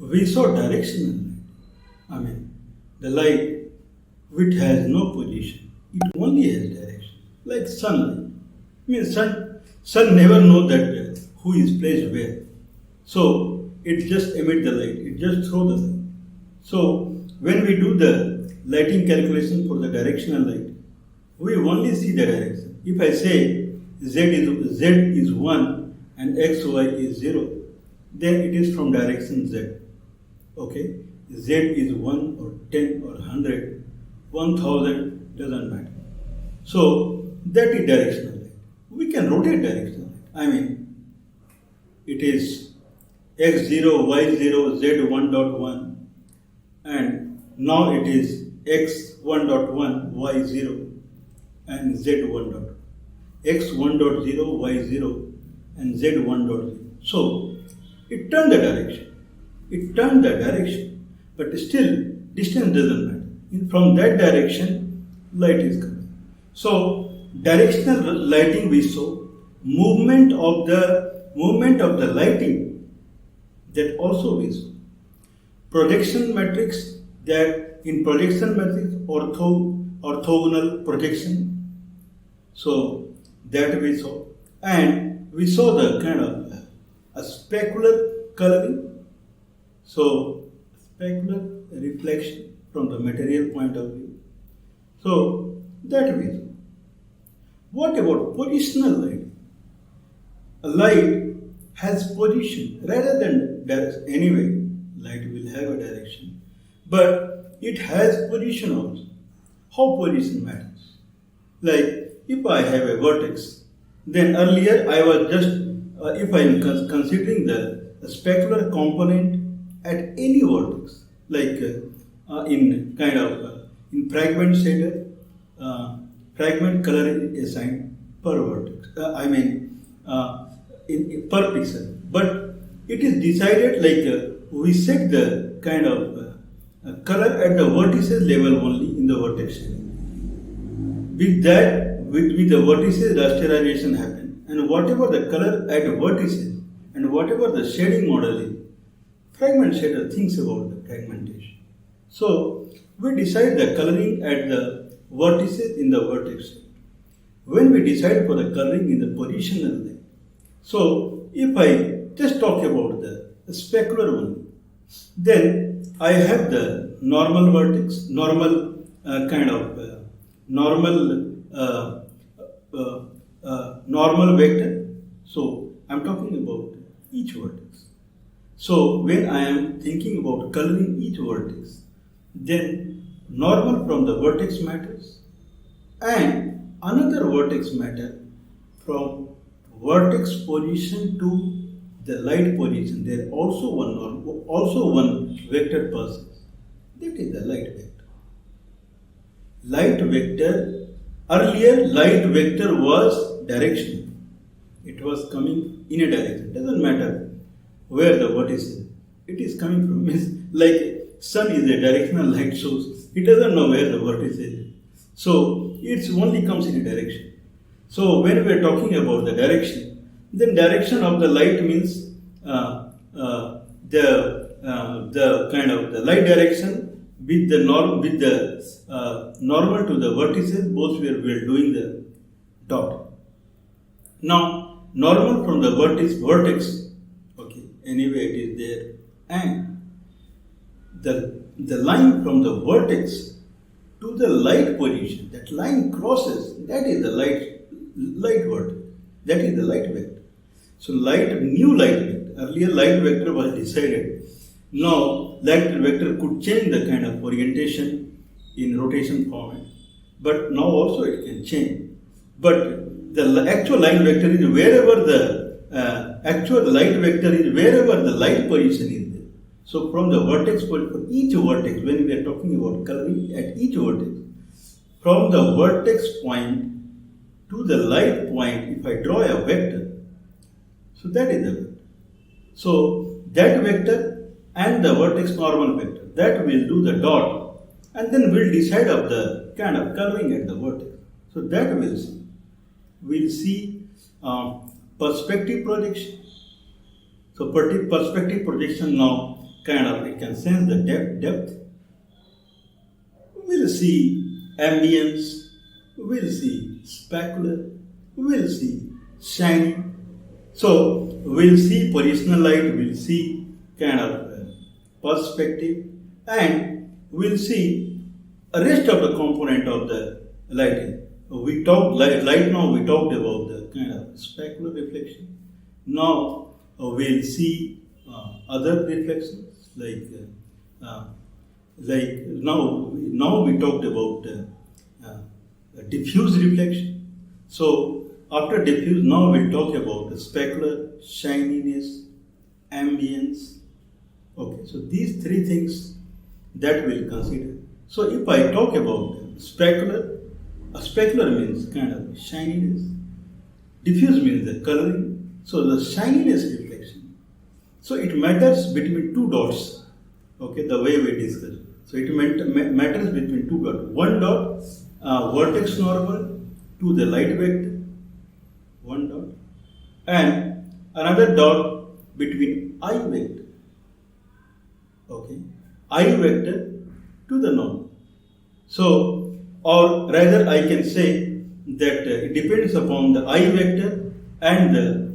we saw directional light. I mean, the light which has no position, it only has direction, like sunlight. I mean, sun never knows that who is placed where. So it just emits the light, it just throws the light. So when we do the lighting calculation for the directional light, we only see the direction. If I say Z is 1 and XY is 0, then it is from direction Z. Okay? Z is 1 or 10 or 100, 1000, doesn't matter. So that is directional light. We can rotate directional light. I mean, it is X0, Y0, Z1.1, and now it is X1.1, Y0, and Z1.1. X1.0, Y0, and Z1.0. So it turned the direction. It turned the direction, but still distance doesn't matter. From that direction, light is coming. So directional lighting we saw, movement of the lighting, that also we saw. Projection matrix, that in projection matrix orthogonal projection. So that we saw, and we saw the kind of a specular coloring. So specular reflection from the material point of view. So that we saw. What about positional light? A light has position rather than direction. Anyway, light will have a direction, but it has position also. How position matters? Like if I have a vertex, then earlier I was just, if I am considering the specular component at any vertex, like in kind of in fragment shader, fragment color is assigned per vertex. In per pixel, but it is decided like we set the kind of color at the vertices level only in the vertex shader. With that, with the vertices rasterization happen, and whatever the color at vertices and whatever the shading model is, fragment shader thinks about the fragmentation. So we decide the coloring at the vertices in the vertex shader. When we decide for the coloring in the positional light, so if I just talk about the specular one, then I have the normal vertex, normal normal vector. So I'm talking about each vertex. So when I am thinking about coloring each vertex, then normal from the vertex matters, and another vertex matter from vertex position to the light position. There is also one vector passes. That is the light vector. Light vector, earlier light vector was directional. It was coming in a direction. Doesn't matter where the vertex is. It is coming from. Like sun is a directional light source. It doesn't know where the vertex is. So it only comes in a direction. So when we are talking about the direction, then direction of the light means the kind of the light direction with the normal to the vertices, both we are doing the dot. Now normal from the vertex, okay, anyway it is there, and the line from the vertex to the light position, that line crosses, that is the light vertex, that is the light vector. So new light vector. Earlier light vector was decided. Now light vector could change the kind of orientation in rotation format, but now also it can change. But the actual line vector is wherever the actual light vector is wherever the light position is there. So from the vertex point, for each vertex, when we are talking about coloring at each vertex, from the vertex point to the light point, if I draw a vector, so that is the vector. So that vector and the vertex normal vector, that will do the dot, and then we'll decide of the kind of coloring at the vertex. So that we'll see. We'll see perspective projection. So perspective projection now it can sense the depth. We'll see ambience, we'll see specular, we'll see shiny. So we'll see positional light, we'll see perspective, and we'll see the rest of the component of the lighting. We talked light now. We talked about the specular reflection. Now we'll see other reflections like now we talked about diffuse reflection. So after diffuse, now we'll talk about the specular, shininess, ambience. Okay, so these three things that we'll consider. So if I talk about specular, a specular means shininess, diffuse means the coloring. So the shininess reflection. So it matters between two dots. Okay, the way we discussed. So it matters between two dots. One dot, vertex normal to the light vector. One dot, and another dot between I vector. Okay, I vector to the normal. So, or rather, I can say that it depends upon the I vector and the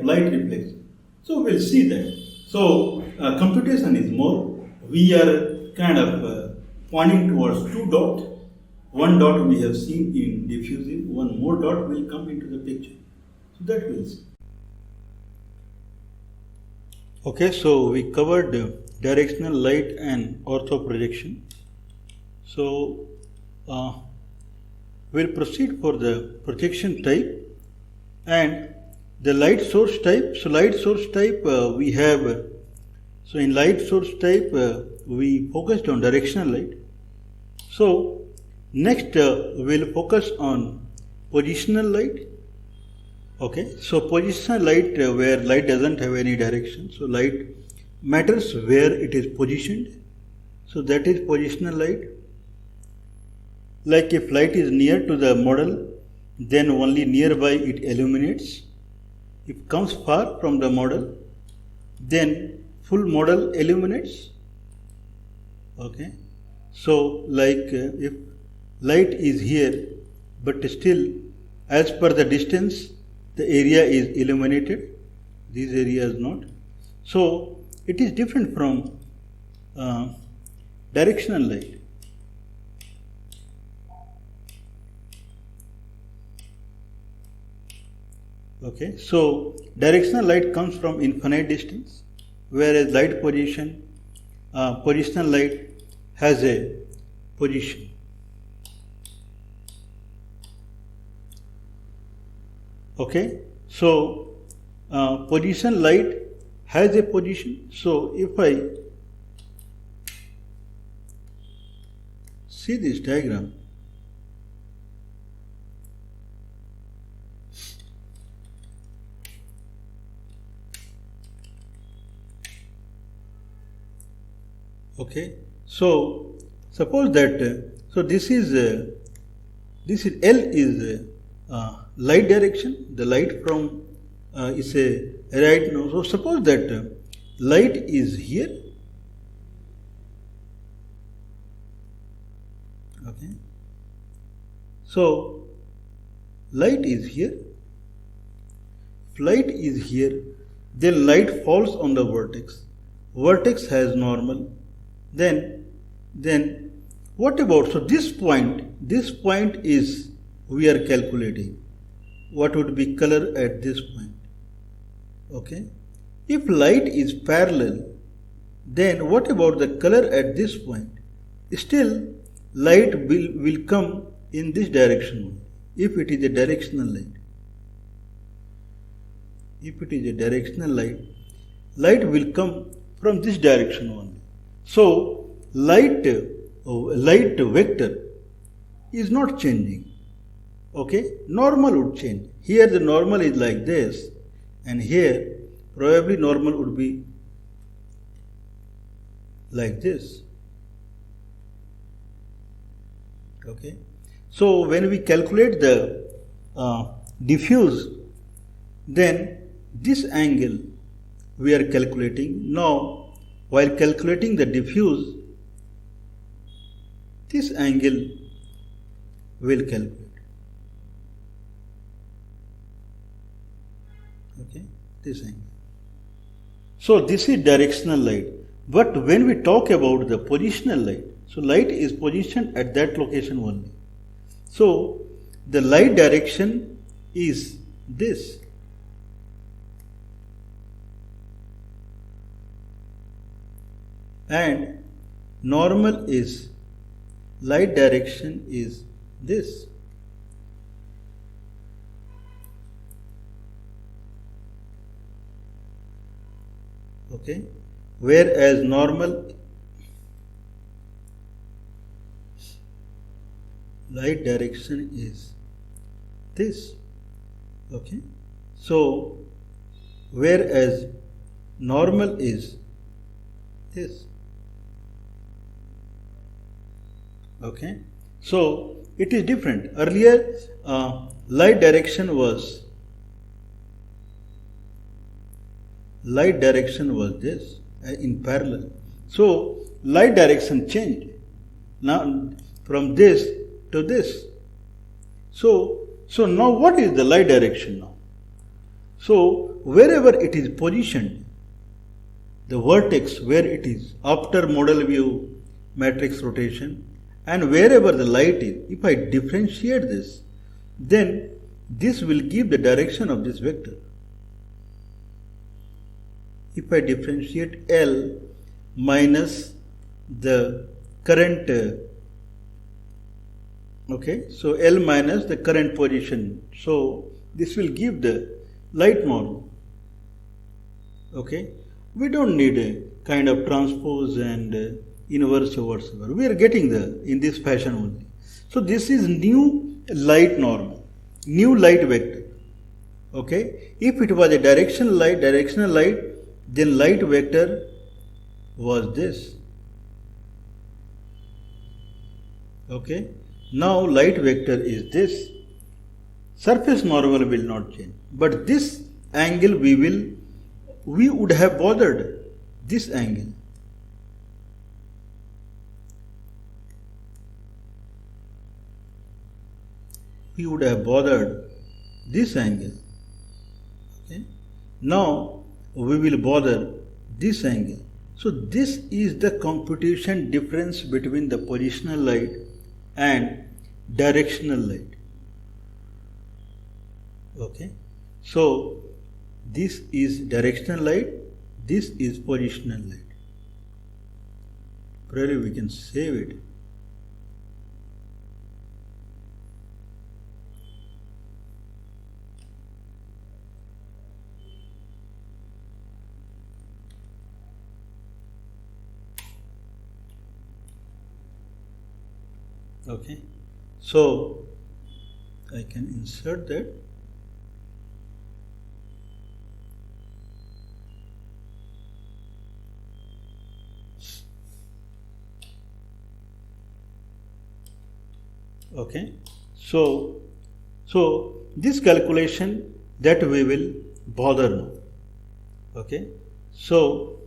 light reflection. So we'll see that. So computation is more. We are pointing towards two dots. One dot we have seen in diffusing. One more dot will come into the picture. So that we'll see. Okay, so we covered directional light and ortho projection. So we'll proceed for the projection type and the light source type. So light source type we have. So in light source type we focused on directional light. So next we'll focus on positional light. Okay, so positional light where light doesn't have any direction. So light matters where it is positioned. So that is positional light. Like if light is near to the model, then only nearby it illuminates. If it comes far from the model, then full model illuminates. Okay, so like if light is here, but still as per the distance, the area is illuminated, this area is not. So it is different from directional light. Okay, so directional light comes from infinite distance, whereas light position, positional light has a position. Okay, so position light has a position. So if I see this diagram, okay, so suppose that so this is L is light direction. The light from is a right now. So suppose that light is here. Okay, so light is here. If light is here, then light falls on the vertex. Vertex has normal. Then what about, so this point is we are calculating what would be color at this point. Okay, if light is parallel, then what about the color at this point? Still light will come in this direction if it is a directional light. If it is a directional light, light will come from this direction only. So light vector is not changing. Okay, normal would change. Here the normal is like this, and here probably normal would be like this. Okay, so when we calculate the diffuse, then this angle we are calculating. Now while calculating the diffuse, this angle will calculate. Okay, this angle. So this is directional light. But when we talk about the positional light, so light is positioned at that location only. So the light direction is this. And normal is, light direction is this. Okay, whereas normal light direction is this. Okay, so whereas normal is this. Okay, so it is different. Earlier light direction was this in parallel. So light direction changed now from this to this. So now what is the light direction now? So wherever it is positioned, the vertex where it is after model view matrix rotation, and wherever the light is, if I differentiate this, then this will give the direction of this vector. If I differentiate L minus the current, okay, so L minus the current position, so this will give the light normal. Okay, we don't need a kind of transpose and inverse or whatsoever. We are getting in this fashion only. So this is new light normal, new light vector. Okay, if it was a directional light, then light vector was this. Okay, now light vector is this. Surface normal will not change, but this angle we would have bothered this angle. We would have bothered this angle. Okay, now we will bother this angle. So this is the computation difference between the positional light and directional light. Okay, so this is directional light, this is positional light. Probably we can save it. Okay, so I can insert that. Okay, so this calculation that we will bother now. Okay, so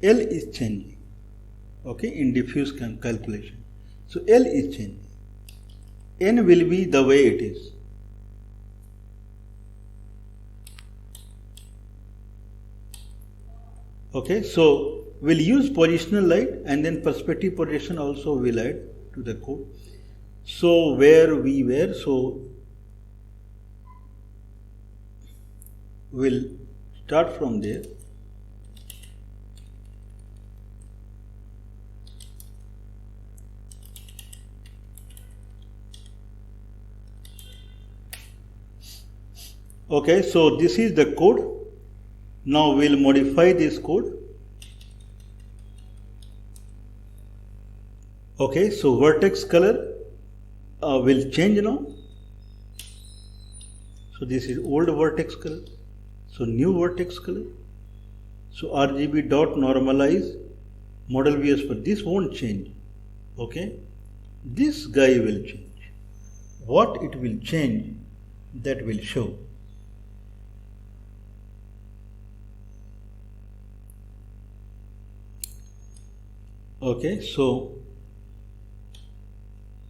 L is changing. Okay, in diffuse calculation. So L is changing. N will be the way it is. Okay, so we'll use positional light and then perspective projection also will add to the code. So where we were, so we'll start from there. Okay, so this is the code. Now we'll modify this code. Okay, so vertex color will change now. So this is old vertex color. So new vertex color. So RGB dot normalize model views, but this won't change. Okay, this guy will change. What it will change, that will show. Okay, so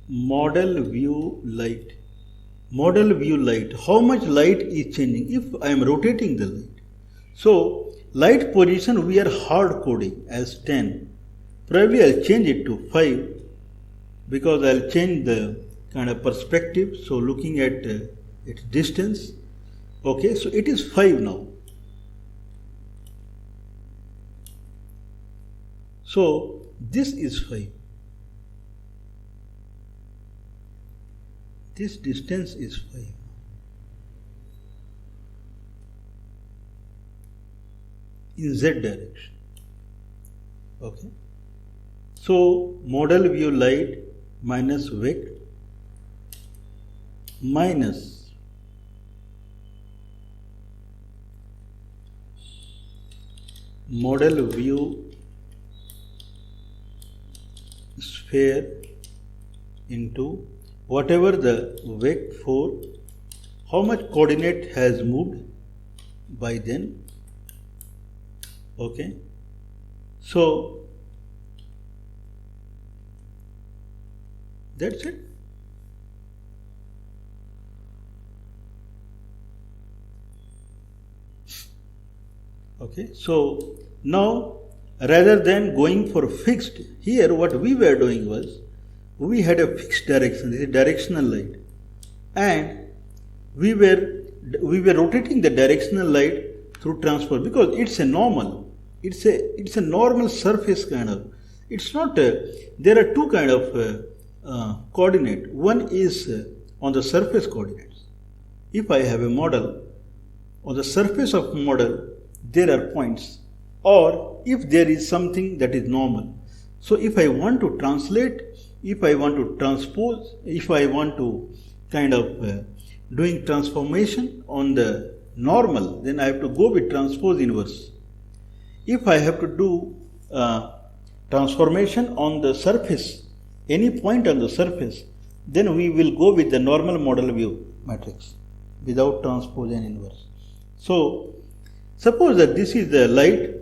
model view light. Model view light. How much light is changing if I am rotating the light? So light position we are hard coding as 10. Probably I'll change it to 5 because I'll change the kind of perspective. So looking at its distance. Okay, so it is 5 now. So this is 5. This distance is 5. In Z direction. Okay. So model view light minus vec minus model view sphere into whatever the vec for how much coordinate has moved by then. Okay, so that's it. Okay, so now rather than going for fixed, here what we were doing was we had a fixed direction, this is directional light, and we were rotating the directional light through transfer because it's a normal, it's a normal surface kind of. It's not there are two kind of coordinate. One is on the surface coordinates. If I have a model on the surface of model, there are points, or if there is something that is normal. So if I want to translate, if I want to transpose, if I want to kind of doing transformation on the normal, then I have to go with transpose inverse. If I have to do transformation on the surface, any point on the surface, then we will go with the normal model view matrix without transpose and inverse. So suppose that this is the light,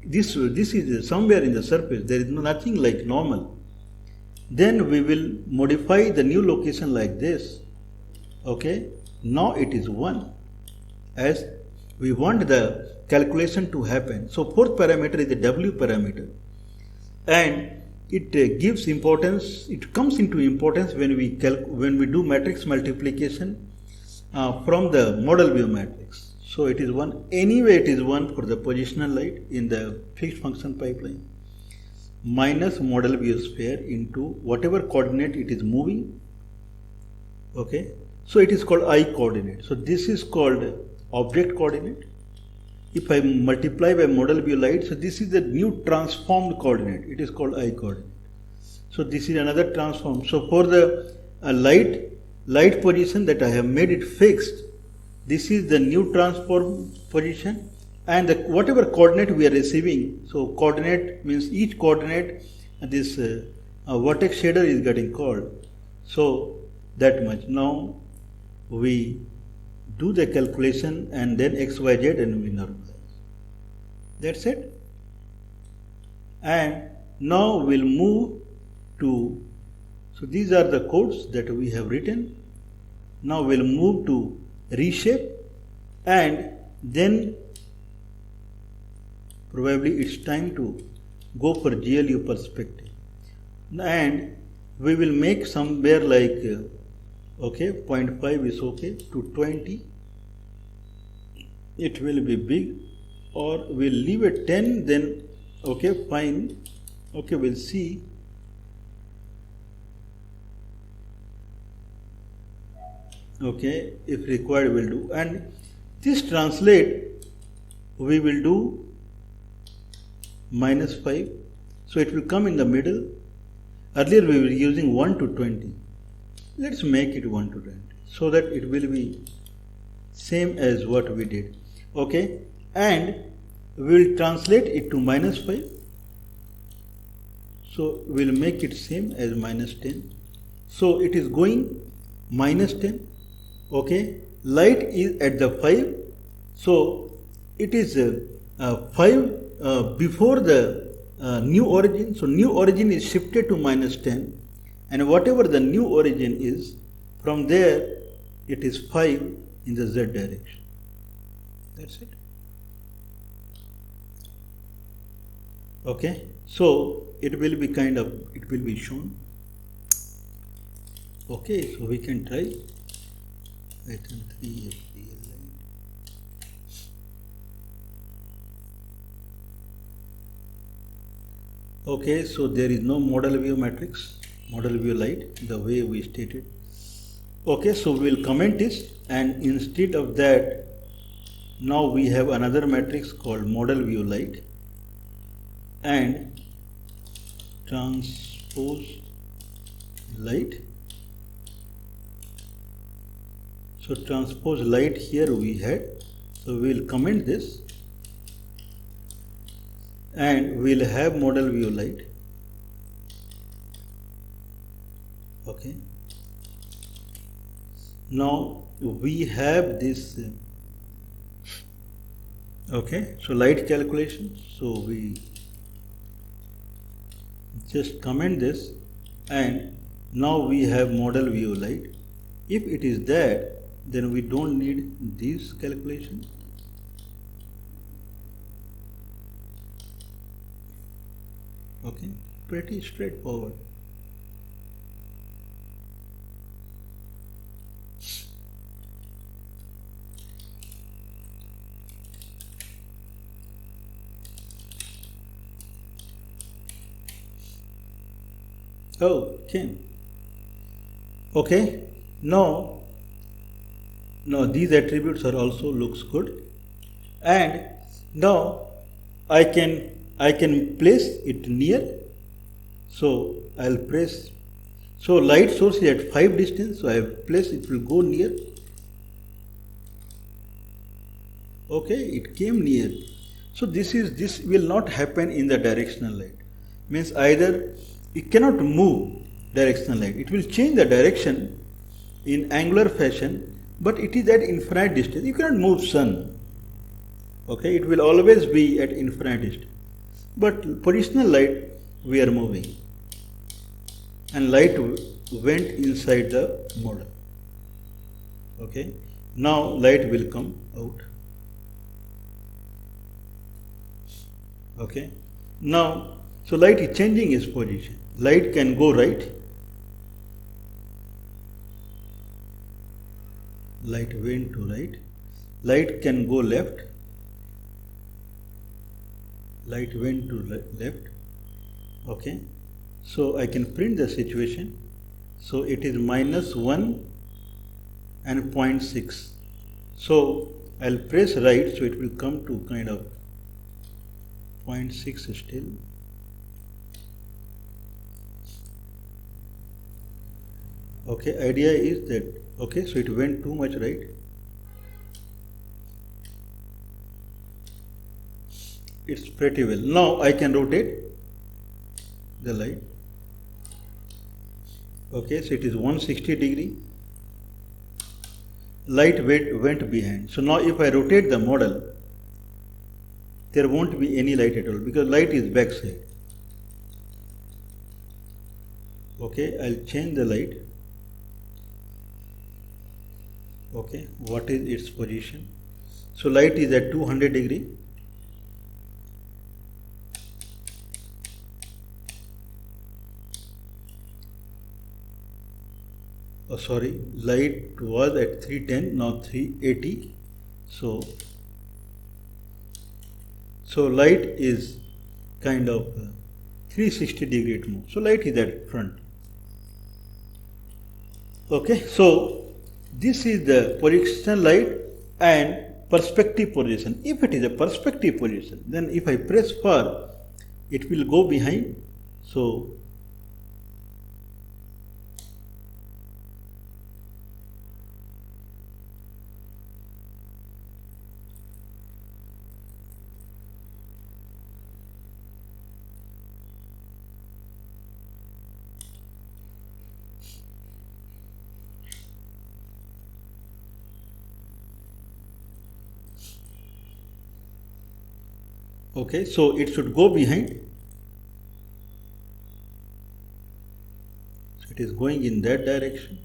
this is somewhere in the surface, there is nothing like normal. Then we will modify the new location like this. Okay, now it is 1 as we want the calculation to happen. So fourth parameter is the W parameter, and it gives importance, it comes into importance when we do matrix multiplication from the model view matrix. So it is 1, anyway it is 1 for the positional light in the fixed function pipeline, minus model view sphere into whatever coordinate it is moving. Okay, so it is called I coordinate. So this is called object coordinate. If I multiply by model view light, so this is the new transformed coordinate, it is called I coordinate. So this is another transform. So for the light position that I have made it fixed, this is the new transform position, and the whatever coordinate we are receiving, so coordinate means each coordinate this vertex shader is getting called. So that much. Now we do the calculation and then XYZ and we normalize. That's it. And now we'll move to, so these are the codes that we have written. Now we'll move to reshape, and then probably it's time to go for GLU perspective, and we will make somewhere like okay, 0.5 is okay to 20, it will be big, or we'll leave it 10, then okay, fine, okay, we'll see. Okay, if required we'll do, and this translate we will do -5, so it will come in the middle. Earlier we were using 1 to 20, let's make it 1 to 20 so that it will be same as what we did. Okay, and we will translate it to -5, so we will make it same as -10, so it is going -10. Okay, light is at the 5, so it is 5 before the new origin. So new origin is shifted to -10, and whatever the new origin is, from there it is 5 in the z direction. That's it. Okay, so it will be shown. Okay, so we can try item 3 FPL line. Okay, so there is no model view matrix, model view light, the way we stated. Okay, so we will comment this, and instead of that, now we have another matrix called model view light and transpose light. So transpose light here we had, so we will comment this and we will have model view light. Okay, now we have this okay, so light calculation, so we just comment this and now we have model view light. If it is that, then we don't need this calculation. Okay, pretty straightforward. Oh, 10. Okay, now these attributes are also looks good, and now I can place it near. So I'll press. So light source is at 5 distance, so I have placed it will go near. Okay, it came near. So this will not happen in the directional light. Means either it cannot move directional light. It will change the direction in angular fashion, but it is at infinite distance. You cannot move sun. Okay, it will always be at infinite distance. But positional light we are moving, and light went inside the model. Okay, now light will come out. Okay, now so light is changing its position. Light can go right. Light went to right. Light can go left. Light went to left. Okay, so I can print the situation. So it is -1 and 0.6. So I'll press right, so it will come to kind of 0.6 still. Okay, idea is that, okay, so it went too much right. It's pretty well. Now I can rotate the light. Okay, so it is 160°. Light went behind. So now if I rotate the model, there won't be any light at all because light is backside. Okay, I'll change the light. Okay, what is its position? So light is at 200°. Oh, sorry, light was at 310, now 380. So light is kind of 360° it moves. So light is at front. Okay, so this is the positional light and perspective position. If it is a perspective position, then if I press far, it will go behind. So okay, so it should go behind. is going in that direction.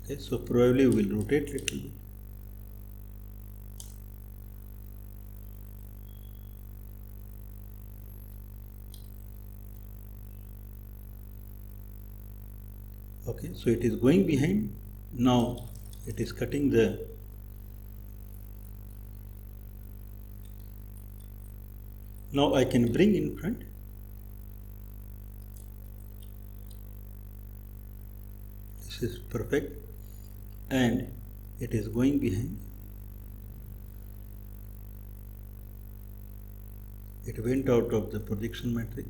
Okay, so probably we will rotate little bit. Okay, so it is going behind. Now it is cutting the now I can bring in front. This is perfect, and it is going behind. It went out of the projection matrix.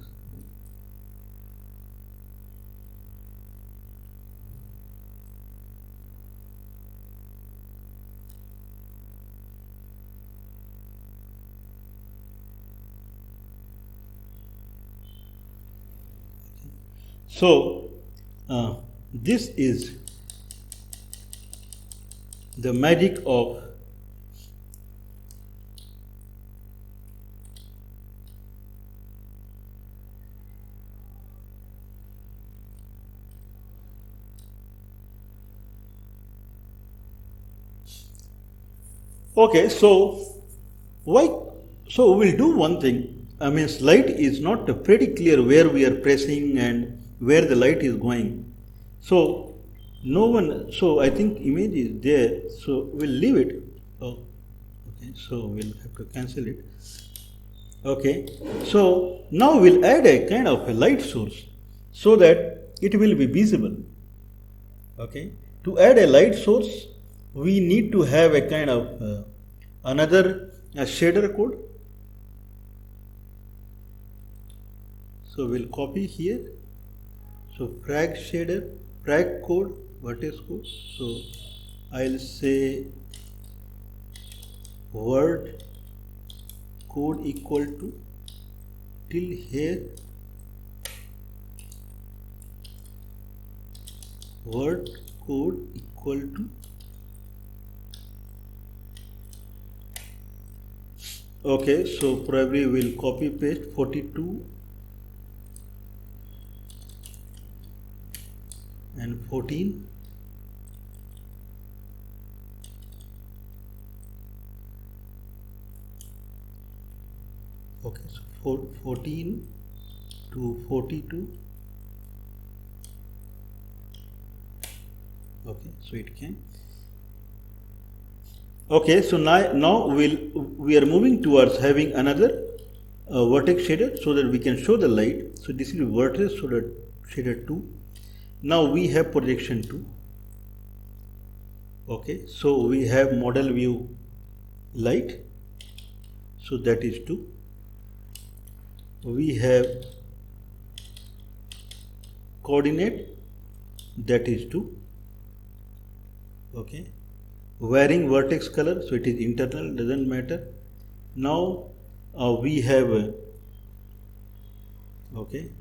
So this is the magic of okay, so why? So we'll do one thing. I mean, light is not pretty clear where we are pressing and where the light is going. So no one. So I think image is there. So we'll leave it. Oh, okay. So we'll have to cancel it. Okay. So now we'll add a kind of a light source so that it will be visible. Okay. To add a light source, we need to have a kind of another shader code. So we'll copy here. So frag shader, frag code, vertex code. So I'll say word code equal to till here word code equal to okay, so probably we'll copy paste 42 and 14. Okay, so 14 to 42. Okay, so it can. Okay, so now we are moving towards having another vertex shader so that we can show the light. So this is vertex shader 2. Now we have projection 2. Okay, so we have model view light. So that is 2. We have coordinate, that is 2. Okay, varying vertex color, so it is internal, doesn't matter. Now we have okay,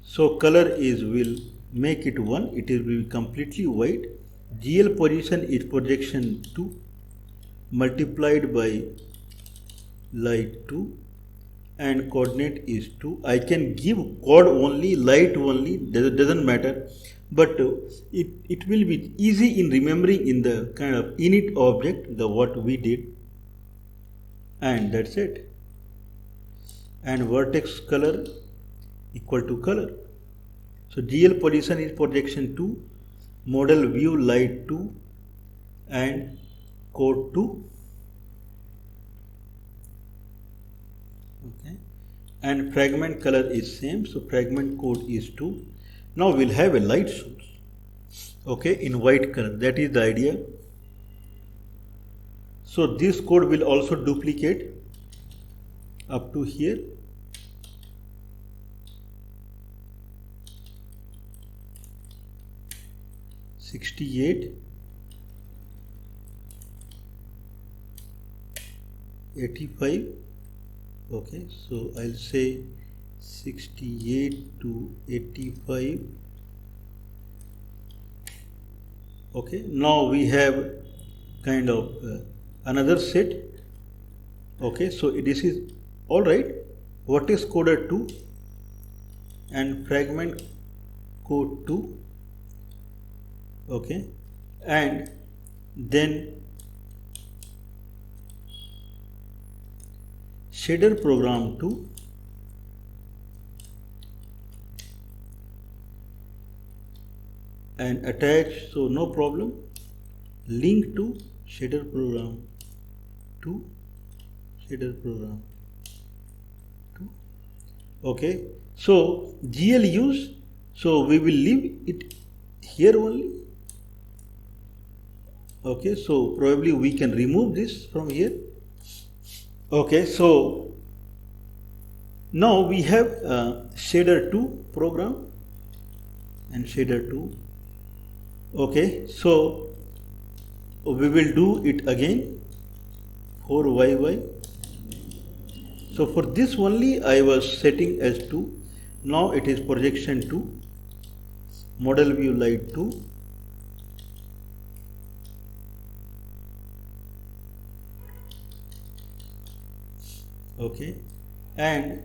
so color is will make it 1, it will be completely white. GL position is projection 2 multiplied by light 2 and coordinate is 2. I can give code only, light only, doesn't matter, but it will be easy in remembering in the kind of init object the what we did, and that's it. And vertex color equal to color. So GL position is projection 2, model view light 2 and code 2. Okay, and fragment color is same, so fragment code is 2. Now we'll have a light source, okay, in white color. That is the idea. So this code will also duplicate up to here. $68, 85. Okay, so I'll say 68 to 85. Okay, now we have kind of another set. Okay, so this is all right. Vertex coder 2 and fragment code 2. Okay, and then shader program 2 and attach, so no problem, link to shader program 2, shader program 2. Okay, so GL use, so we will leave it here only. Okay, so probably we can remove this from here. Okay, so now we have shader 2 program and shader 2. Okay, so we will do it again for YY. So for this only I was setting as 2. Now it is projection 2, model view light 2. Okay, and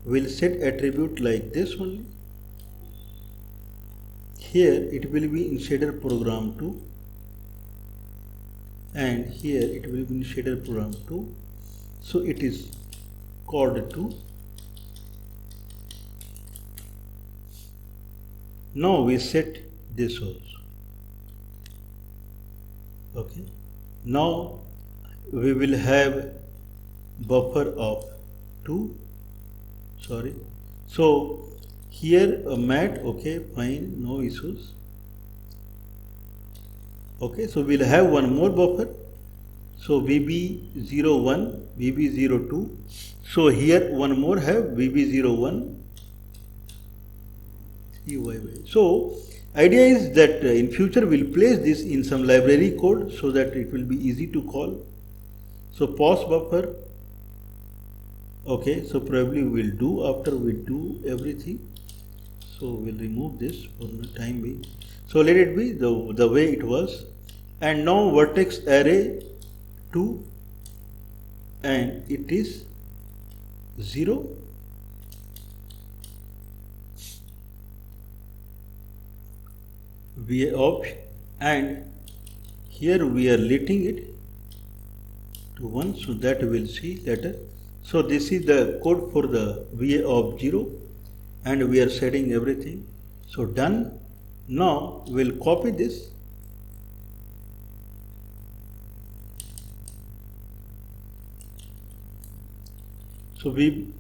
we'll set attribute like this only. Here it will be in shader program 2 and here it will be in shader program 2. So it is called 2. Now we set this also. Okay, now we will have buffer of 2, sorry, so here a mat, okay, fine, no issues. Okay, so we'll have one more buffer, so VB01, VB02, so here one more have VB01, CYY. So idea is that in future we'll place this in some library code so that it will be easy to call. So pause buffer. Okay, so probably we'll do after we do everything. So we'll remove this for the time being. So let it be the way it was. And now vertex array 2 and it is 0. VA opt, and here we are letting it to 1, so that we'll see later. So this is the code for the VA of 0 and we are setting everything. So done. Now we'll copy this. So VB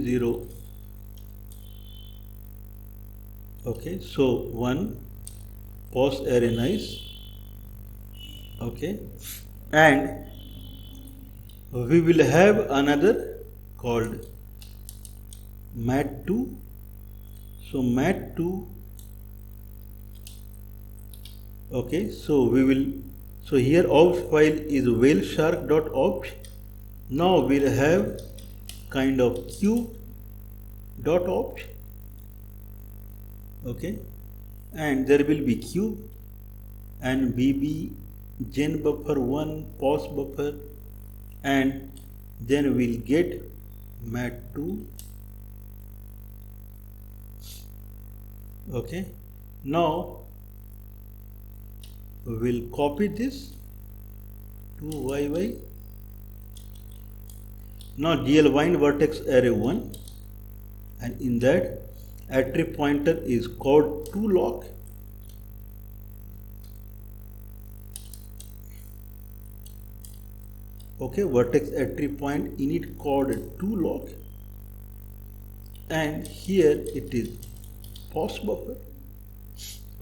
0. Okay, so 1 pause array nice. Okay, and we will have another called mat2. So mat2. Okay, so we will, so here opt file is whaleshark.opt. Now we'll have kind of cube.opt. Okay, and there will be cube and bb gen buffer 1 pause buffer, and then we'll get mat2. Okay, now we'll copy this to YY. Now GL bind vertex array 1, and in that attribute pointer is called toLock. Okay, vertex attribute point init called toLock, and here it is pause buffer.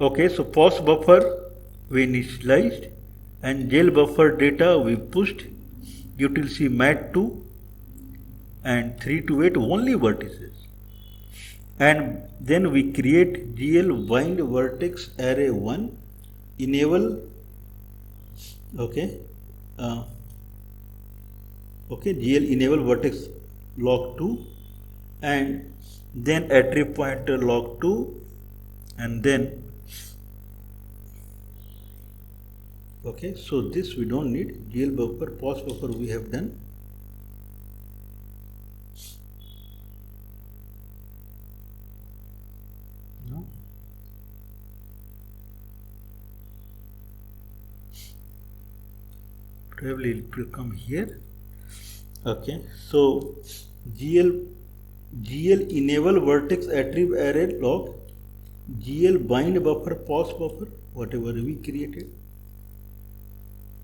Okay, so pause buffer we initialized and jail buffer data we pushed. You will see mat2 and 3 to 8 only vertices, and then we create GL bind vertex array 1 enable. Okay, okay, GL enable vertex lock 2 and then attribute pointer log2, and then okay, so this we don't need. GL buffer, pos buffer we have done. No. Probably it will come here. Okay, so GL enable vertex attribute array log, GL bind buffer, pos buffer, whatever we created.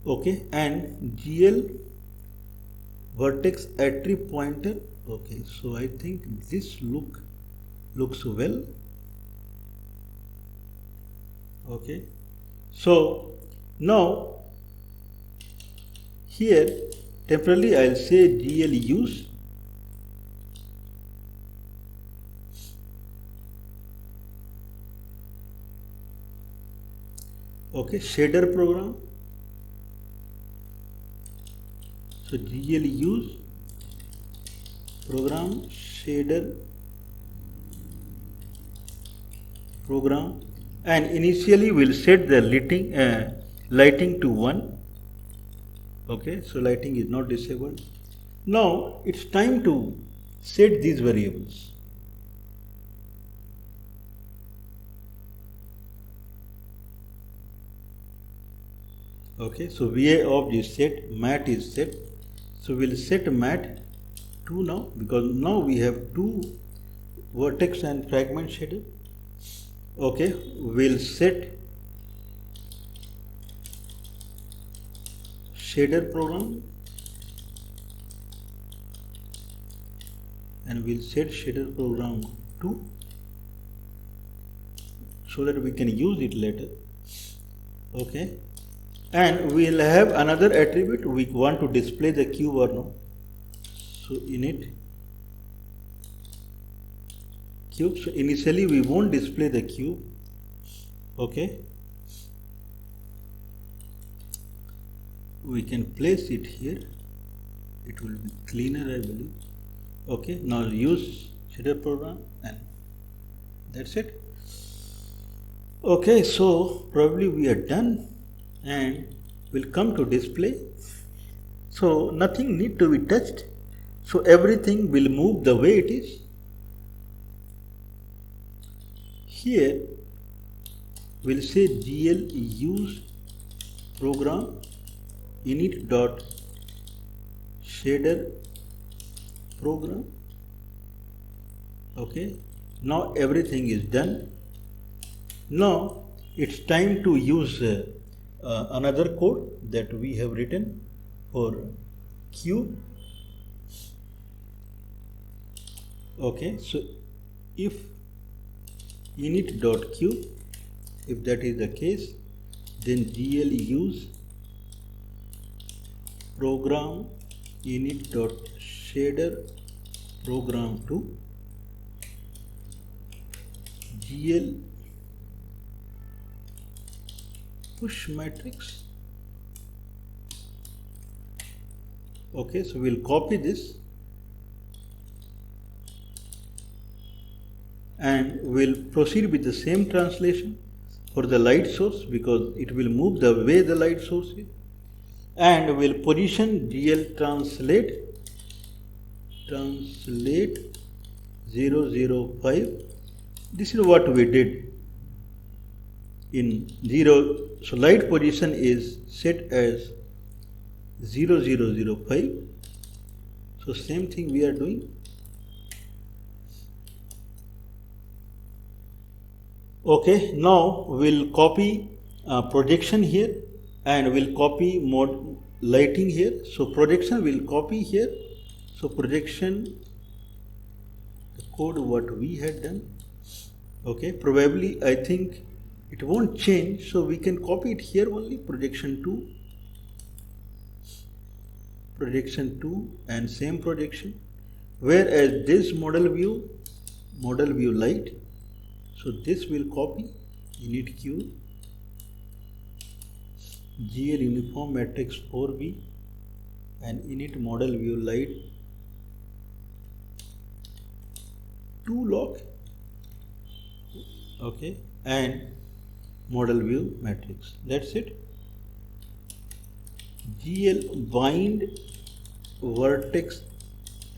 Okay, and GL vertex attribute pointer. Okay, so I think this looks well. Okay, so now here temporarily I'll say GL use. Okay, shader program. So GL use program shader program, and initially we'll set the lighting to 1. Okay, so lighting is not disabled. Now it's time to set these variables. Okay, so VA of is set, mat is set. So we'll set mat 2 now, because now we have 2 vertex and fragment shader. Okay, we'll set shader program, and we'll set shader program 2 so that we can use it later. Okay, and we'll have another attribute. We want to display the cube or no. So init cube. So initially we won't display the cube. Okay, we can place it here. It will be cleaner, I believe. Okay, now use shader program, and that's it. Okay, so probably we are done, and we'll come to display. So nothing need to be touched. So everything will move the way it is. Here we'll say GL use program init dot shader program. Okay, now everything is done. Now it's time to use another code that we have written for cube. Okay, so if init.cube, if that is the case, then GL use program init.shader program to GL push matrix. Okay, so we'll copy this and we'll proceed with the same translation for the light source, because it will move the way the light source is, and we'll position GL translate 005. This is what we did in 0. So light position is set as 0005. So same thing we are doing. Okay, now we'll copy projection here, and we'll copy mode lighting here. So projection will copy here. So projection, the code what we had done. Okay, probably I think it won't change, so we can copy it here only. Projection 2 and same projection, whereas this model view light, so this will copy init cube GL uniform matrix 4B and init model view light 2 lock, okay, and model view matrix. That's it. GL bind vertex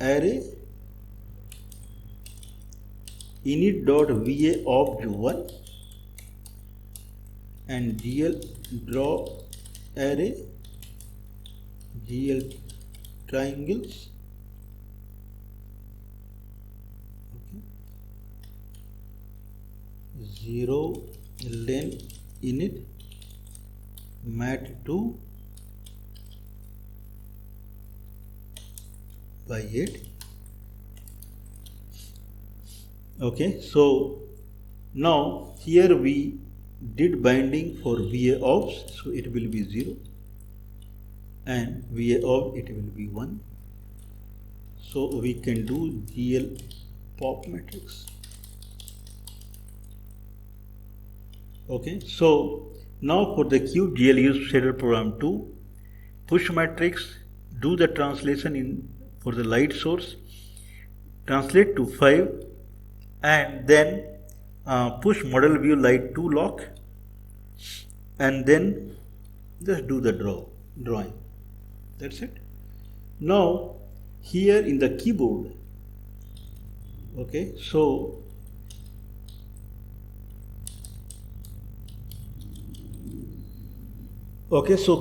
array init.va obj 1 and GL draw array GL triangles, okay, 0 len init mat2 by 8. Okay, so now here we did binding for VA ops, so it will be 0 and VA op it will be 1. So we can do GL pop matrix. Okay, so now for the cube GL use shader program 2 push matrix, do the translation in for the light source, translate to 5 and then push model view light 2 lock and then just do the drawing. That's it. Now here in the keyboard, okay, so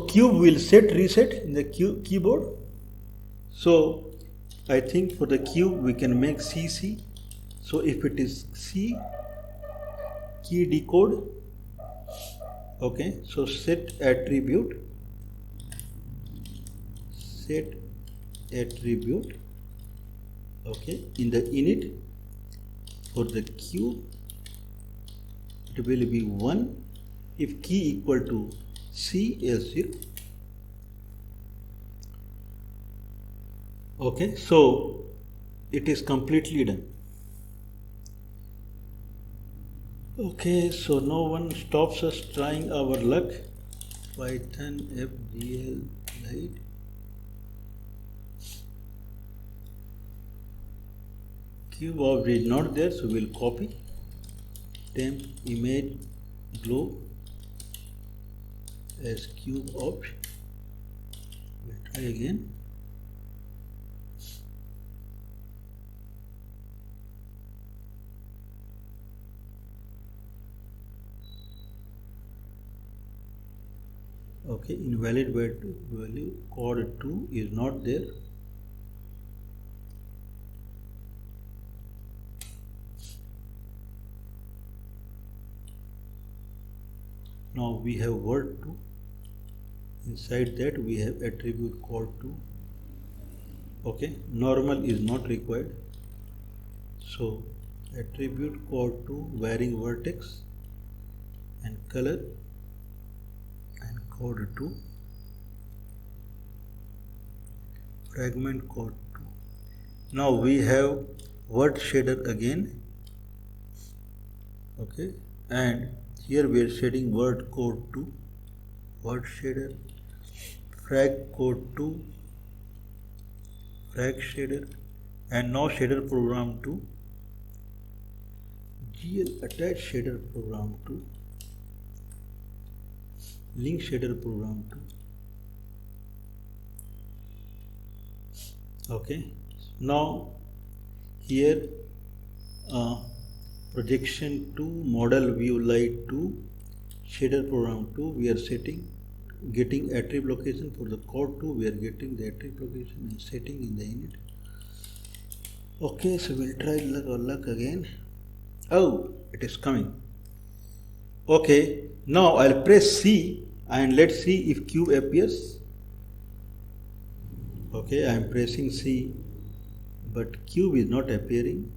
cube will set reset in the keyboard. So I think for the cube we can make CC. So if it is C, key decode, okay, so set attribute, okay, in the init for the cube it will be 1 if key equal to C is 0. Okay, so it is completely done. Okay, so no one stops us trying our luck. Python FGL light. Cube object is not there, so we'll copy. Temp image glow as cube object. We'll try again. Okay, invalid value code 2 is not there. Now we have word 2. Inside that we have attribute code 2. Okay, normal is not required. So attribute code 2 varying vertex and color and code 2 fragment code 2. Now we have word shader again, okay, and here we are shading word code 2, word shader, frag code 2, frag shader, and now shader program 2, GL attach shader program 2, link shader program 2. Okay, now here projection 2, model view light 2, shader program 2, we are setting, getting attribute location for the code 2, we are getting the attribute location and setting in the init. Okay, so we'll try luck again. Oh, it is coming. Okay, now I'll press C and let's see if cube appears. Okay, I am pressing C, but cube is not appearing.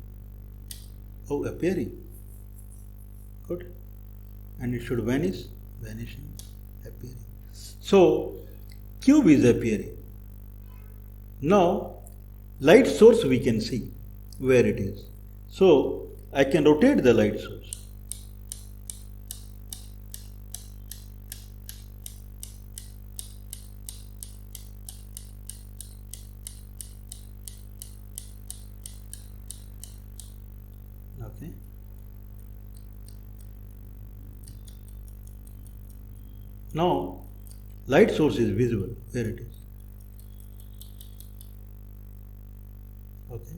Oh, appearing. Good. And it should vanish. Vanishing, appearing. So, cube is appearing. Now, light source we can see where it is. So, I can rotate the light source. Okay. Now light source is visible where it is. Okay.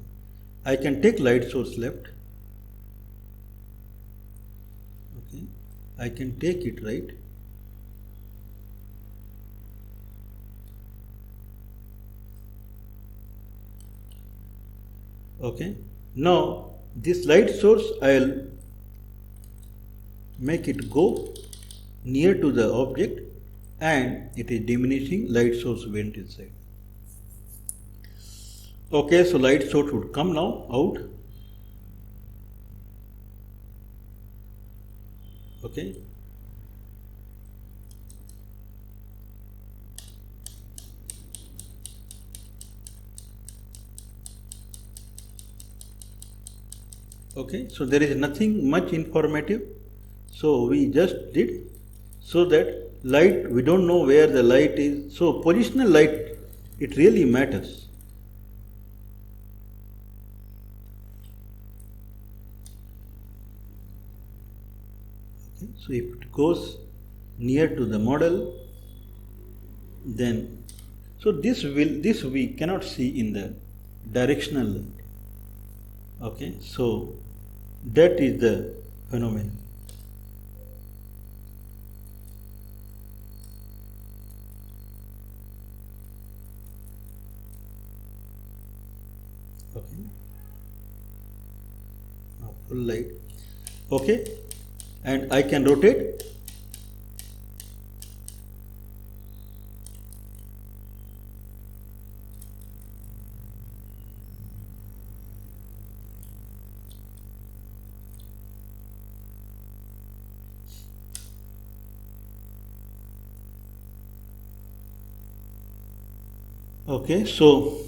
I can take light source left. Okay. I can take it right. Okay. Now this light source I'll make it go near to the object and it is diminishing, light source went inside. Okay, so light source would come now out. Okay. Okay, so there is nothing much informative. So we just did so that light, we don't know where the light is. So positional light, it really matters. Okay, so if it goes near to the model, then so this we cannot see in the directional light. Okay, so that is the phenomenon. Okay, now full light. Okay, and I can rotate. Okay, so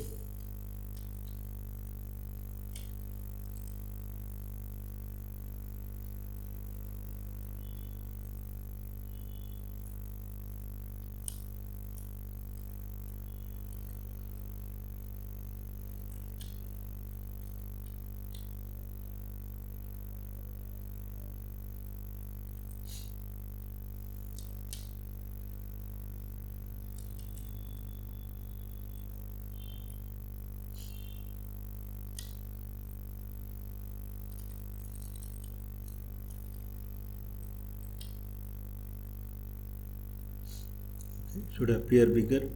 should appear bigger,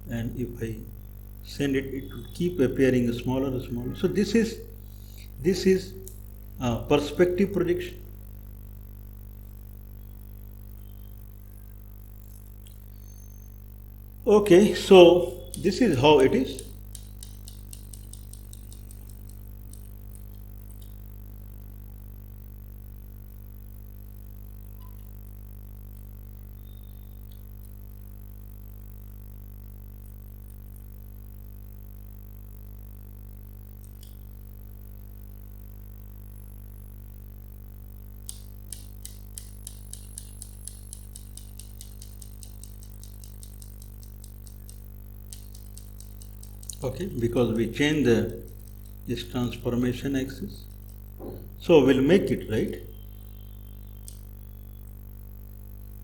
and if I send it, it will keep appearing smaller and smaller. So this is perspective projection. Okay, so this is how it is. Okay, because we change this transformation axis, so we'll make it right.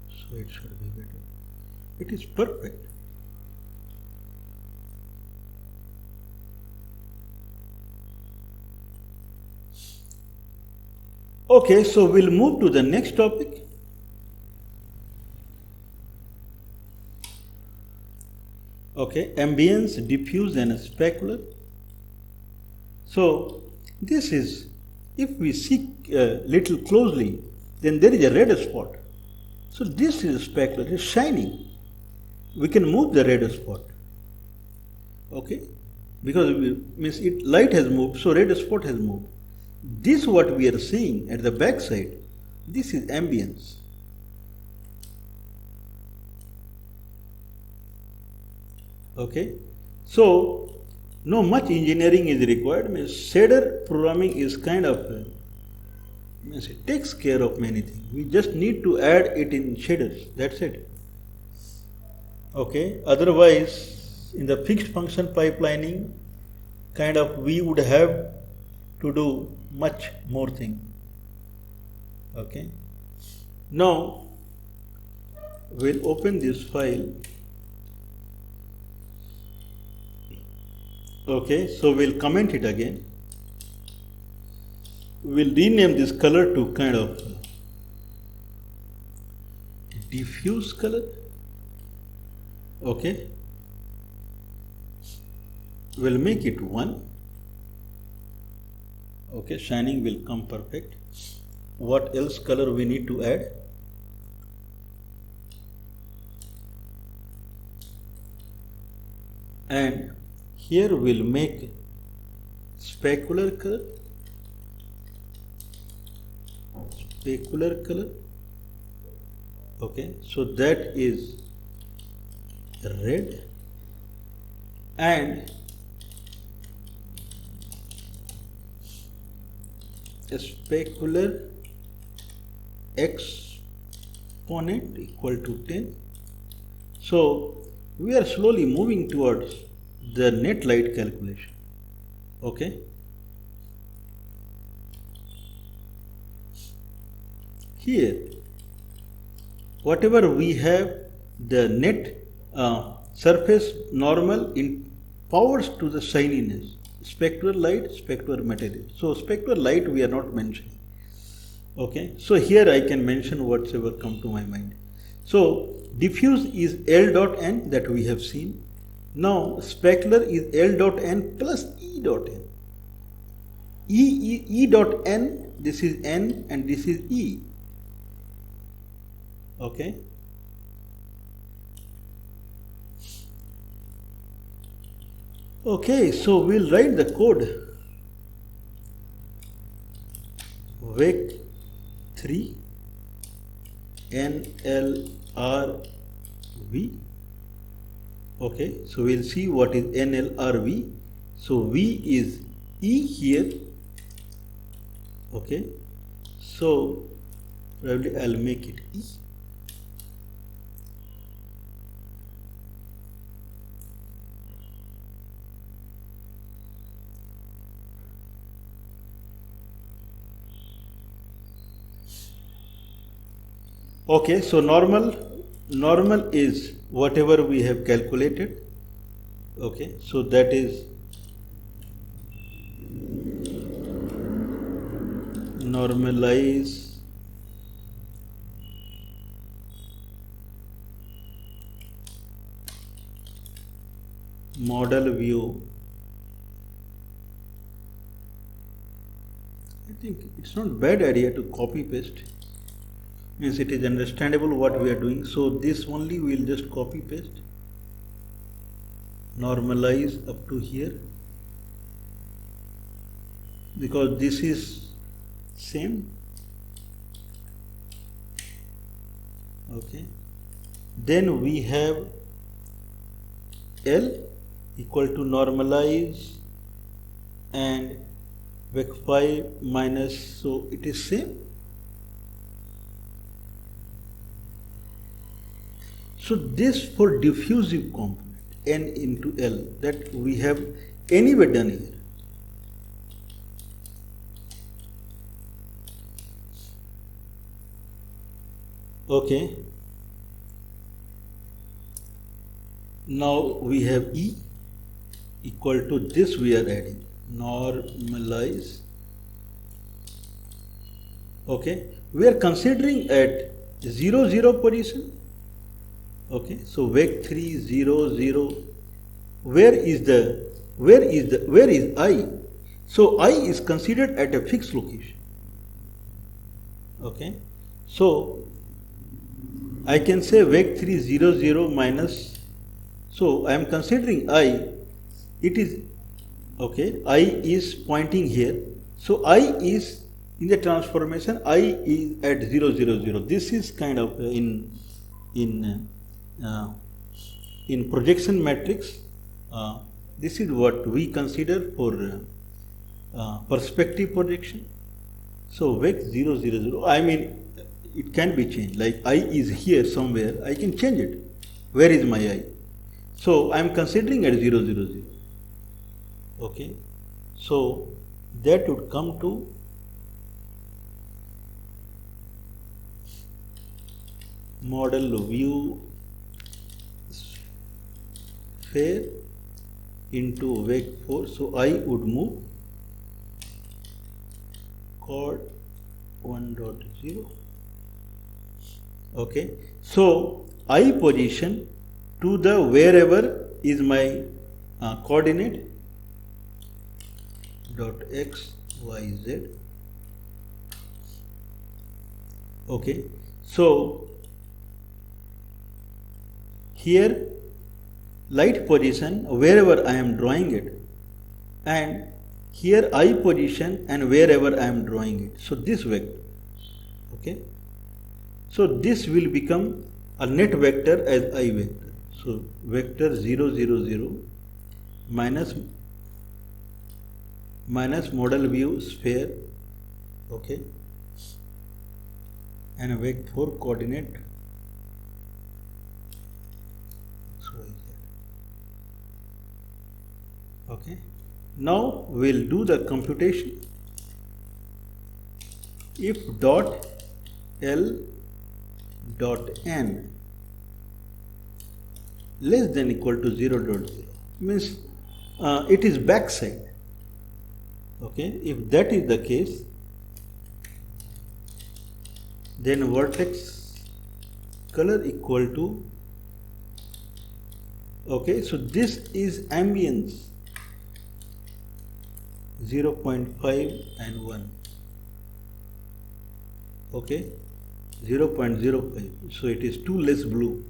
So it should be better. It is perfect. Okay, so we'll move to the next topic. Okay, ambience, diffuse and specular. So this is, if we see little closely, then there is a red spot. So this is specular, it is shining. We can move the red spot. Okay, because means light has moved, so red spot has moved. This what we are seeing at the back side, this is ambience. Okay, so no much engineering is required. Means shader programming is kind of means it takes care of many things. We just need to add it in shaders. That's it. Okay. Otherwise, in the fixed function pipelining, kind of we would have to do much more thing. Okay. Now we'll open this file. Okay, so we'll comment it again. We'll rename this color to kind of diffuse color. Okay, we'll make it 1. Okay, shining will come perfect. What else color we need to add? And here we'll make specular color. Specular color. Okay, so that is red, and a specular exponent equal to 10. So we are slowly moving towards the net light calculation. Okay. Here, whatever we have, the net surface normal in powers to the shininess, specular light, specular material. So specular light we are not mentioning. Okay, so here I can mention whatever come to my mind. So diffuse is L dot N, that we have seen. Now specular is L dot N plus E dot N. E dot N, this is N and this is E. Okay. Okay, so we'll write the code. Vec 3 NLRV. Okay, so we'll see what is NLRV. So V is E here. Okay, so probably I'll make it E. Okay, so normal is whatever we have calculated. Okay, so that is normalize model view. I think it's not a bad idea to copy paste. Means it is understandable what we are doing. So this only we will just copy paste, normalize up to here, because this is same. Okay, then we have L equal to normalize and vec 5 minus, so it is same. So this for diffusive component N into L, that we have anyway done here. Okay. Now we have E equal to this we are adding, normalize. Okay. We are considering at 0, 0 position. Okay, so vec 3 0 0. Where is I? So I is considered at a fixed location. Okay, so I can say vec 3 0 0 minus. So I am considering I. It is okay. I is pointing here. So I is in the transformation. I is at 0 0 0. This is kind of in projection matrix, this is what we consider for perspective projection. So vec 0 0 0, I mean it can be changed, like I is here somewhere, I can change it. Where is my I? So I am considering at 0 0 0. Okay, so that would come to model view sphere into vec4. So I would move chord 1.0. Okay, so I position to the wherever is my coordinate dot x y z. Okay, so here light position wherever I am drawing it, and here I position and wherever I am drawing it. So this vector. Okay, so this will become a net vector as I vector. So vector 0 0 0 minus model view sphere. Okay, and a vector coordinate x y z. Okay, now we'll do the computation. If dot L dot n less than equal to 0.0 means it is backside. Okay, if that is the case, then vertex color equal to, okay, so this is ambience 0.5 and 1. Okay, 0.05, so it is too less blue.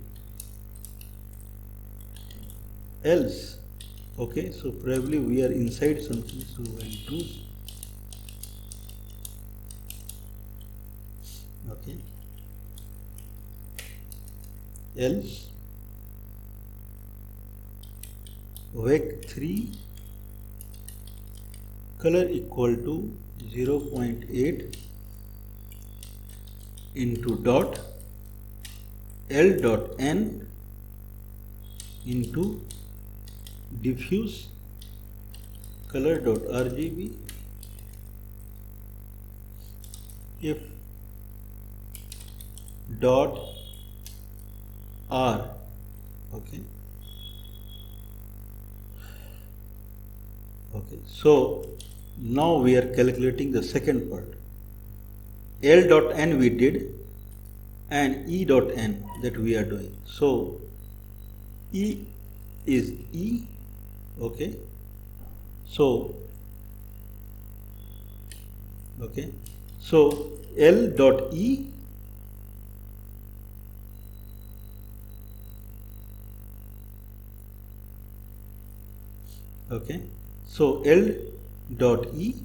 Else, okay, so probably we are inside something, so we'll choose. Okay, else vec3 color equal to 0.8 into dot L dot n into diffuse color dot RGB. If dot R, okay, so now we are calculating the second part. L dot n we did, and E dot n that we are doing. So E is E. Okay, so L dot E so L dot E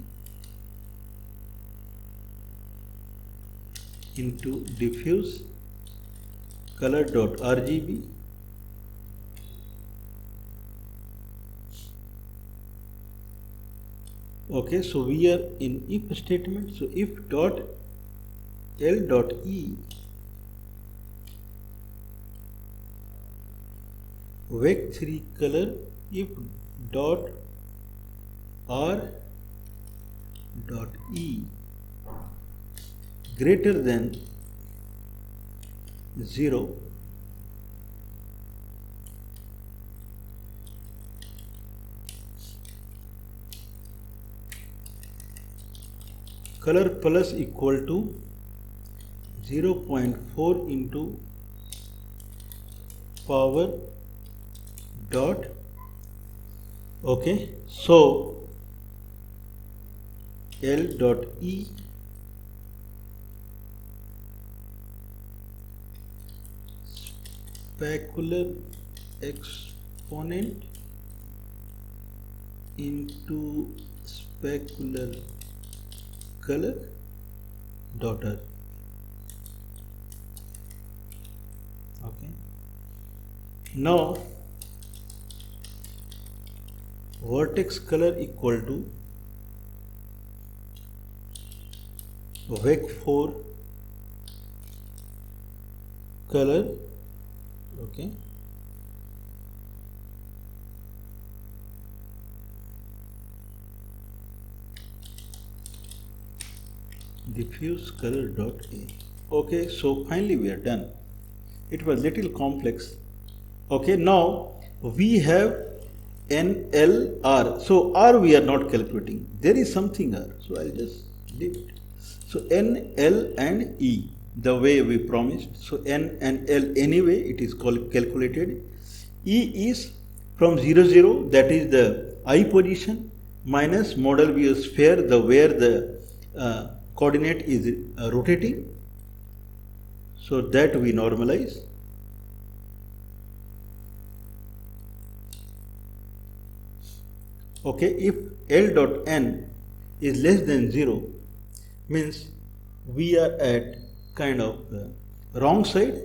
into diffuse color dot RGB Okay, so we are in if statement. So if dot L dot E vec3 color if dot R dot E greater than 0, color plus equal to 0.4 into power dot so L dot E specular exponent into specular color dot R. Now vertex color equal to vec4 color diffuse color dot A. Okay, so finally we are done. It was little complex. Okay, now we have NLR. So R we are not calculating. There is something R. So I'll just leave it. So N, L and E, the way we promised. So N and L anyway it is calculated. E is from 0, 0, that is the I position, minus model view sphere, the where the coordinate is rotating. So that we normalize. Okay, if L dot N is less than 0, means we are at kind of wrong side.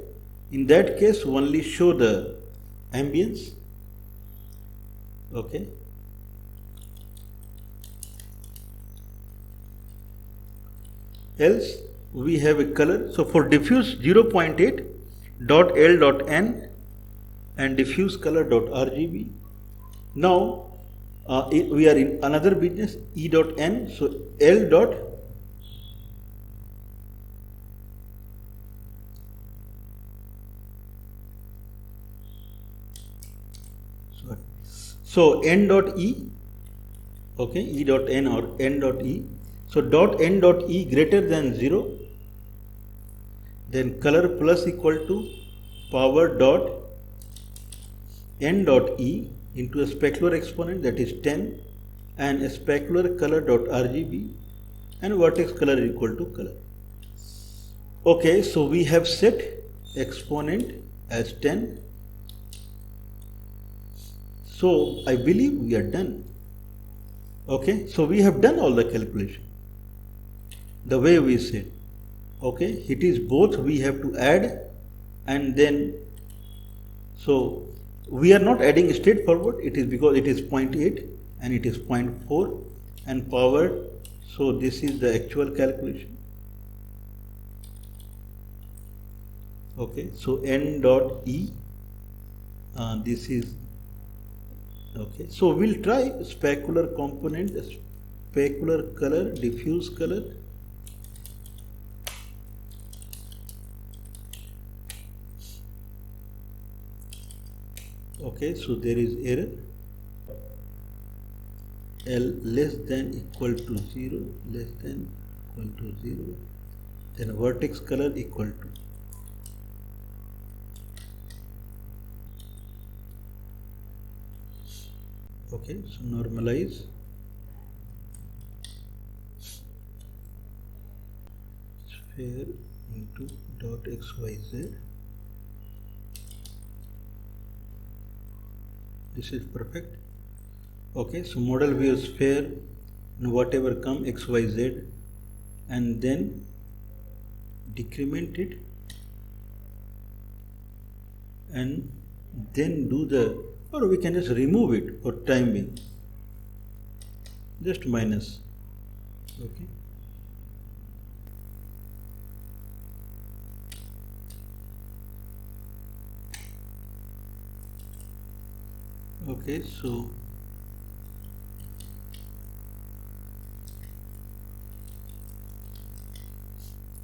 In that case, only show the ambience. Okay. Else we have a color. So for diffuse 0.8 dot L dot N and diffuse color dot RGB. Now we are in another business, E dot N. So L dot so N dot E. Okay, E dot N or N dot E. So dot N dot E greater than 0, then color plus equal to power dot N dot E into a specular exponent, that is 10, and a specular color dot RGB, and vertex color equal to color. Okay, so we have set exponent as 10. So I believe we are done. Okay, so we have done all the calculation the way we said. Okay, it is both we have to add, and then so we are not adding straightforward. It is because it is 0.8 and it is 0.4 and power. So this is the actual calculation. Okay, so N dot E, this is okay. So we'll try specular component, specular color, diffuse color. Okay, so there is error. L less than equal to 0, less than equal to 0, then vertex color equal to. Okay, so normalize. Sphere into dot XYZ. This is perfect. Okay, so model view sphere and whatever come XYZ, and then decrement it, and then do the, or we can just remove it for time being, just minus. Okay. Okay, so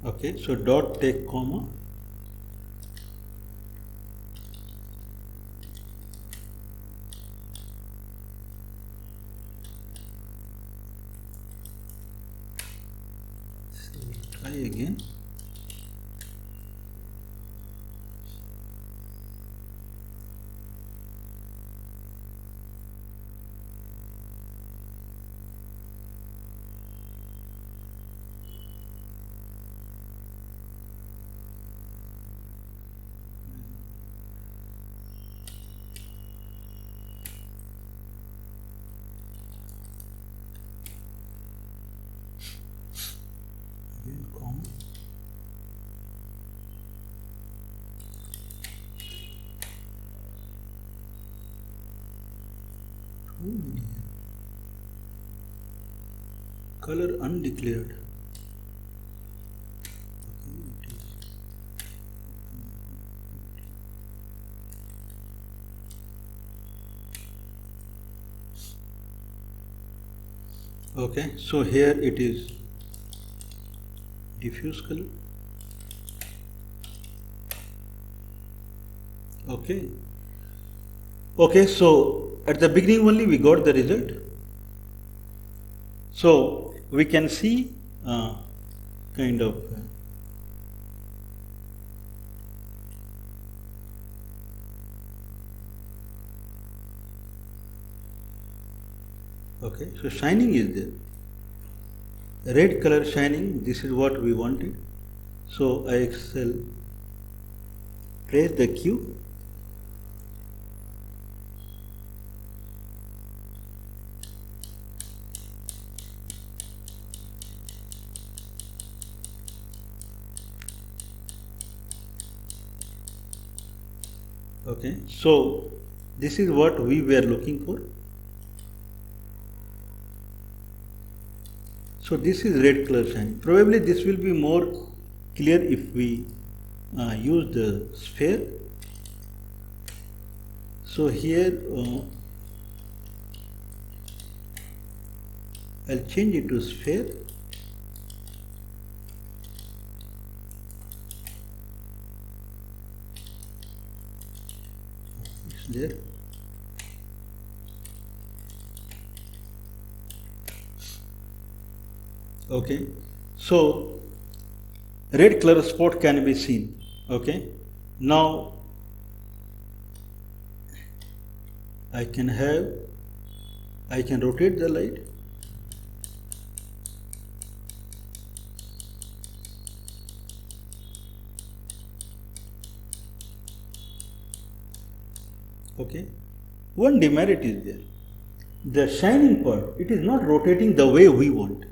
okay, so dot take comma, so try again. Again, comma. Too many here. Color undeclared. Okay, so here it is diffuse color. Okay. Okay, so at the beginning only we got the result. So we can see kind of okay, so shining is there. Red color shining, this is what we wanted. So I shall press the Q. Okay, so this is what we were looking for. So this is red color shining. Probably this will be more clear if we use the sphere. So here I'll change it to sphere. It's there. Okay, so red color spot can be seen. Okay, now I can rotate the light. Okay, one demerit is there. The shining part, it is not rotating the way we want.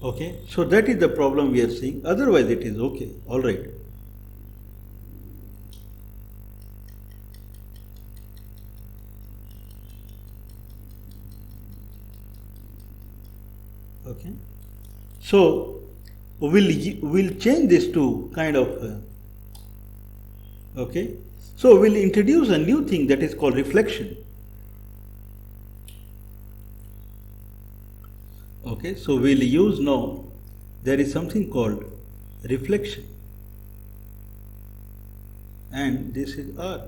Okay, so that is the problem we are seeing. Otherwise it is okay, all right. Okay, so we'll change this to kind of okay, so we'll introduce a new thing that is called reflection. Okay, so we'll use now, there is something called reflection, and this is R.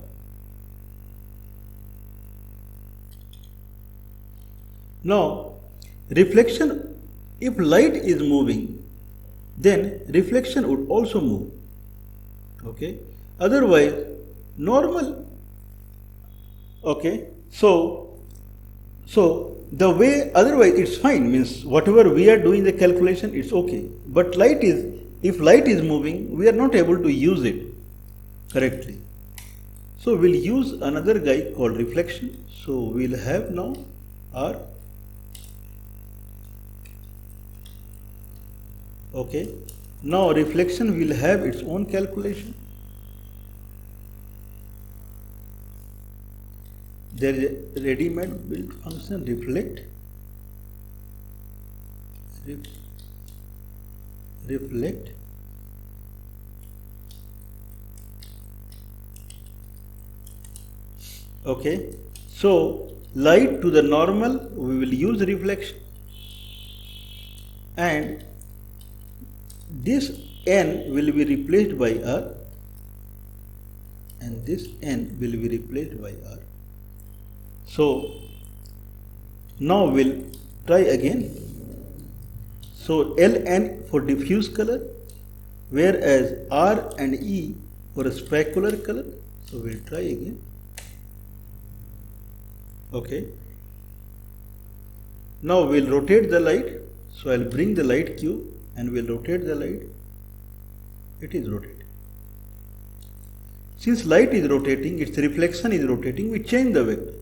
Now reflection, if light is moving, then reflection would also move. Okay, otherwise normal. Okay, so the way, otherwise it's fine, means whatever we are doing the calculation, it's okay. But light is, if light is moving, we are not able to use it correctly. So we'll use another guy called reflection. So we'll have now R. Okay, now reflection will have its own calculation. There is a ready-made built function, reflect. Reflect. Okay, so light to the normal, we will use reflection, and this N will be replaced by R, and this N will be replaced by R. So now we'll try again. So Ln for diffuse color, whereas R and E for a specular color. So we'll try again. Okay. Now we'll rotate the light. So I'll bring the light cube and we'll rotate the light. It is rotating. Since light is rotating, its reflection is rotating, we change the vector.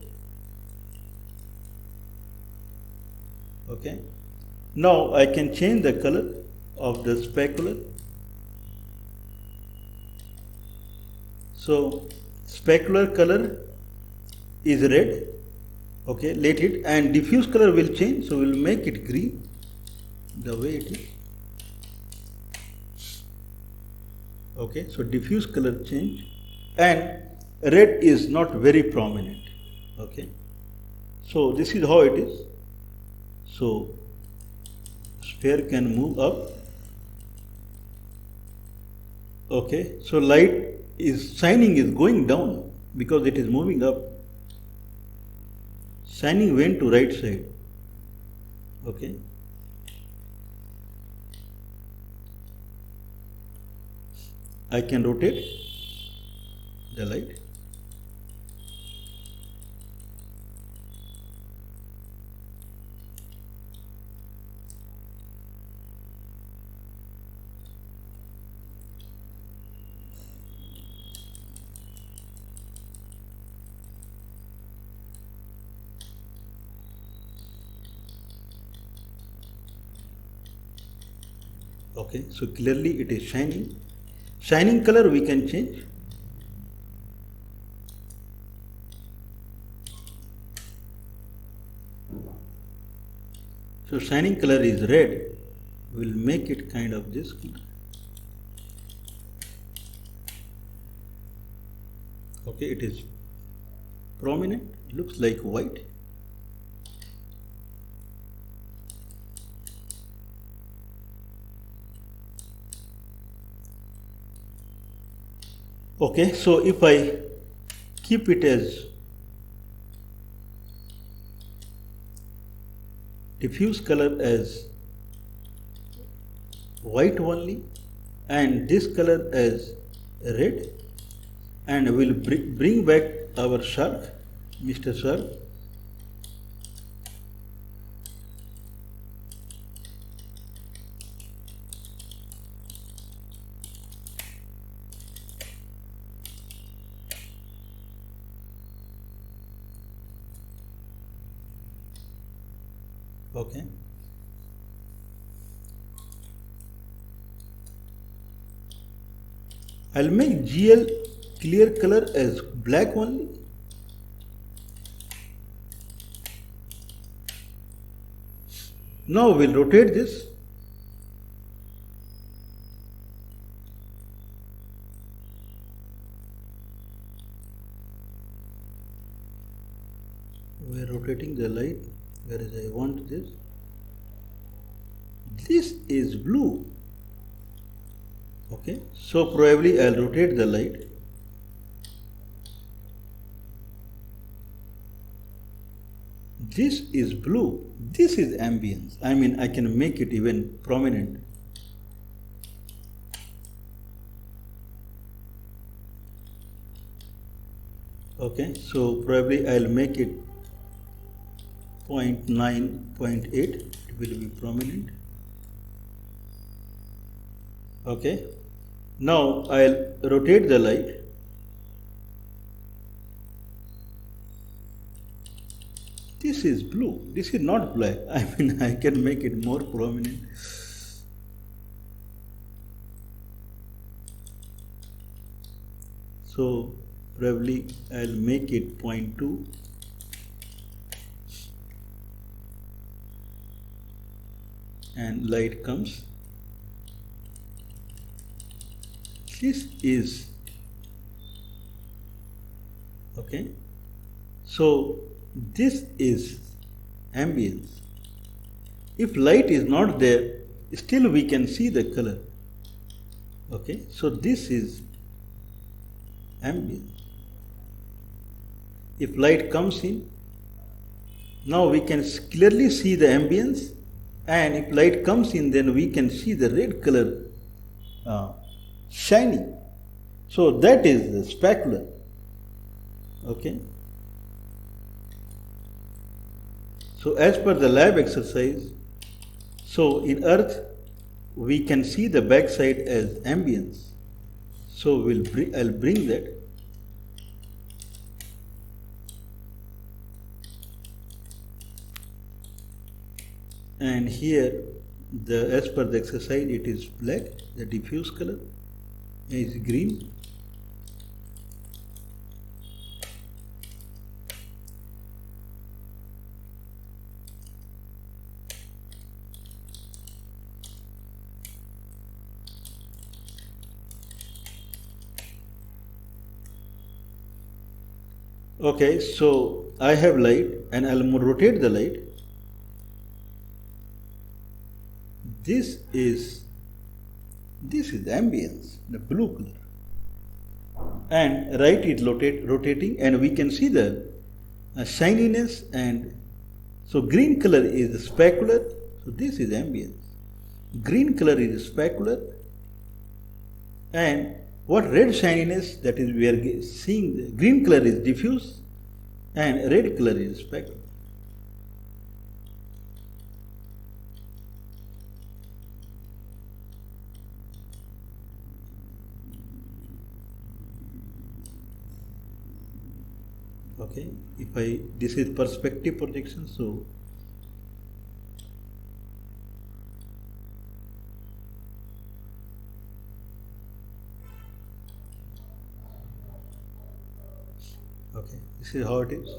Okay. Now I can change the color of the specular. So specular color is red. Okay, let it, and diffuse color will change, so we'll make it green the way it is. Okay, so diffuse color change, and red is not very prominent. Okay, so this is how it is. So sphere can move up Okay, so light is shining is going down because it is moving up. Shining went to right side. Okay. I can rotate the light. Okay, so clearly it is shining. Shining color we can change. So shining color is red. We'll make it kind of this color. Okay, it is prominent, looks like white. Okay, so if I keep it as diffuse color as white only and this color as red, and we'll bring back our shark, Mr. Shark. Okay. I'll make GL clear color as black only. Now we'll rotate this. We're rotating the light, whereas I want this. This is blue. Okay, so probably I'll rotate the light. This is blue. This is ambience. I mean, I can make it even prominent. Okay, so probably I'll make it 0.9, 0.8. It will be prominent. Okay, now I'll rotate the light. This is blue. This is not black. I mean, I can make it more prominent. So probably I'll make it 0.2. And light comes. This is okay. So this is ambience. If light is not there, still we can see the color. Okay, so this is ambience. If light comes in, now we can clearly see the ambience, and if light comes in, then we can see the red color shining. So that is the specular. Okay. So as per the lab exercise, so in Earth we can see the backside as ambience. So I'll bring that. And here, as per the exercise, it is black. The diffuse color is green. Okay, so I have light and I'll rotate the light. This is This is ambience, the blue color. And right is rotating, and we can see the shininess, and so green color is specular, so this is ambience. Green color is specular, and what red shininess, that is we are seeing the green color is diffuse and red color is specular. Okay, this is perspective projection, so okay, this is how it is.